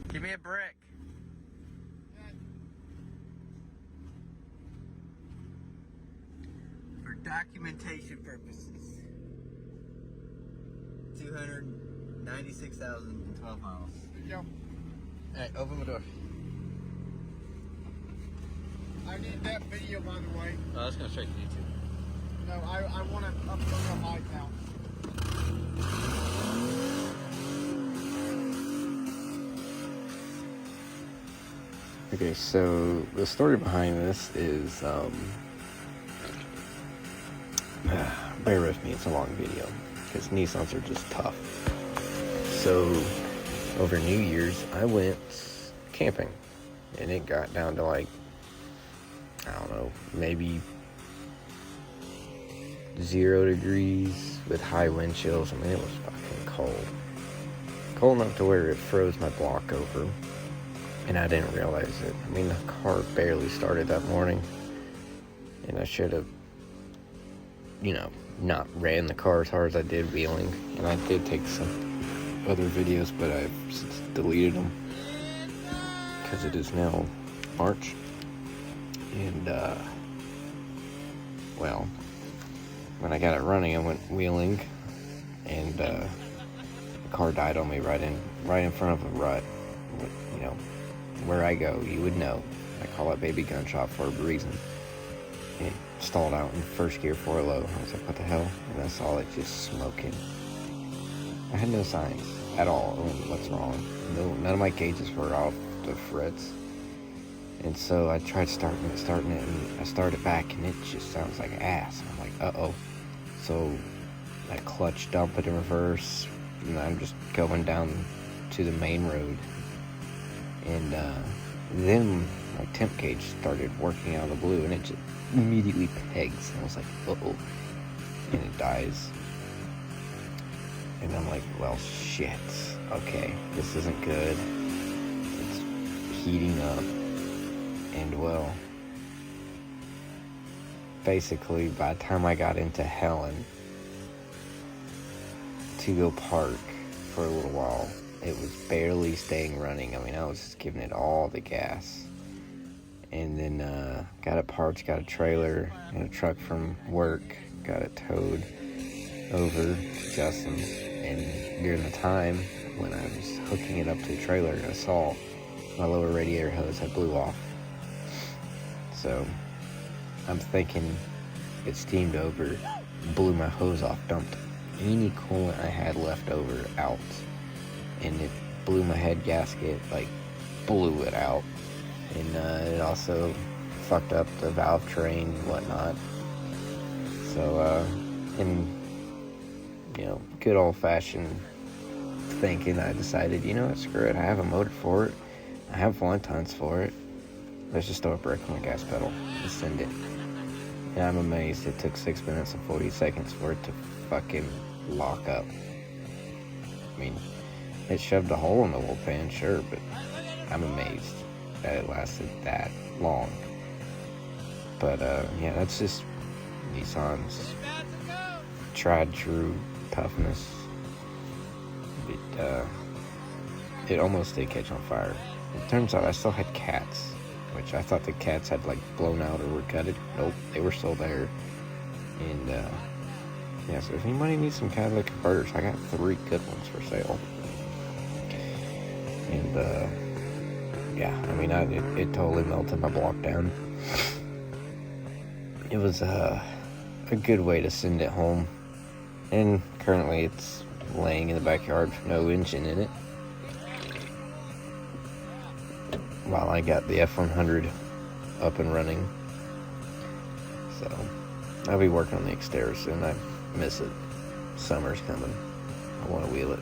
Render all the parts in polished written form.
Give me a brick. For documentation purposes. 296,012 miles. There you go. Alright, open the door. I need that video, by the way. Oh, that's going straight to YouTube. No, I want to upload on my account. Okay, so the story behind this is, bear with me, it's a long video, because Nissans are just tough. So, over New Year's, I went camping, and it got down to like, I don't know, maybe 0 degrees with high wind chills. I mean, it was fucking cold. Cold enough to where it froze my block over. And I didn't realize it. I mean, the car barely started that morning. And I should have, not ran the car as hard as I did wheeling. And I did take some other videos, but I've since deleted them. Because it is now March. And, well, when I got it running, I went wheeling. And, the car died on me right in front of a rut. Where I go, you would know. I call it baby gun shop for a reason. It stalled out in first gear 4 low. I was like, what the hell? And I saw it just smoking. I had no signs at all. I mean, what's wrong? No, none of my gauges were off the frets. And so I tried starting it, and I started back, and it just sounds like ass. I'm like, uh-oh. So I clutch, dump it in reverse, and I'm just going down to the main road. And then my temp gauge started working out of the blue, and it just immediately pegs. And I was like, uh-oh. And it dies. And I'm like, well, shit. Okay, this isn't good. It's heating up. And, well, basically, by the time I got into Helen to go park for a little while, it was barely staying running. I mean, I was just giving it all the gas. And then got it parked, got a trailer and a truck from work, got it towed over to Justin's. And during the time when I was hooking it up to the trailer, I saw my lower radiator hose had blew off. So I'm thinking it steamed over, blew my hose off, dumped any coolant I had left over out. And it blew my head gasket, like, blew it out. And it also fucked up the valve train and whatnot. So, good old-fashioned thinking, I decided, screw it, I have a motor for it. I have wontons for it. Let's just throw a brick on the gas pedal and send it. And I'm amazed it took 6 minutes and 40 seconds for it to fucking lock up. I mean, it shoved a hole in the oil pan, sure, but I'm amazed that it lasted that long. But, that's just Nissan's tried true toughness. It almost did catch on fire. It turns out I still had cats, which I thought the cats had, blown out or were gutted. Nope, they were still there. And, so if anybody needs some catalytic converters, I got 3 good ones for sale. And, it totally melted my block down. It was a good way to send it home. And currently it's laying in the backyard with no engine in it. While I got the F100 up and running. So, I'll be working on the exterior soon. I miss it. Summer's coming. I want to wheel it.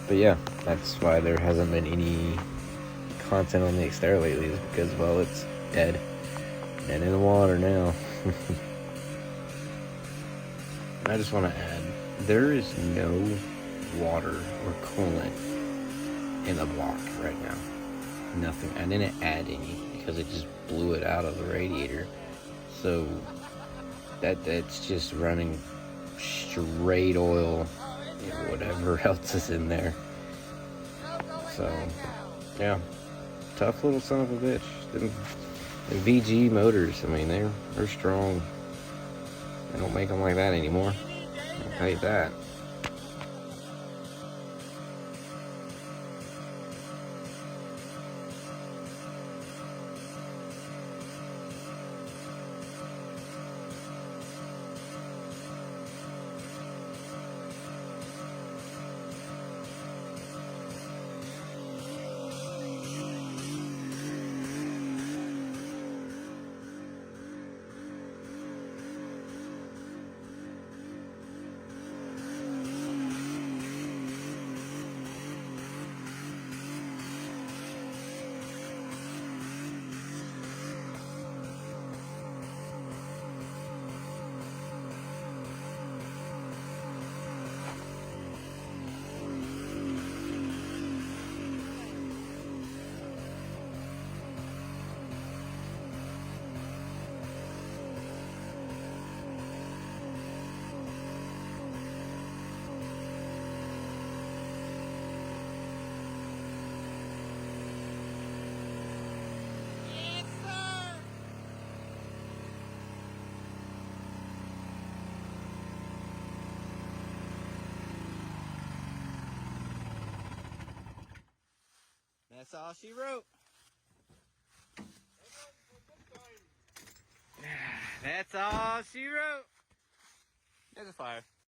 But yeah, that's why there hasn't been any content on the exterior lately, is because, well, it's dead and in the water now. I just want to add, there is no water or coolant in the block right now. Nothing. I didn't add any because it just blew it out of the radiator. So that's just running straight oil and whatever else is in there. So Yeah. Tough little son of a bitch. Them VG motors, I mean, they're strong. They don't make them like that anymore. I'll tell you that. That's all she wrote. That's all she wrote. There's a fire.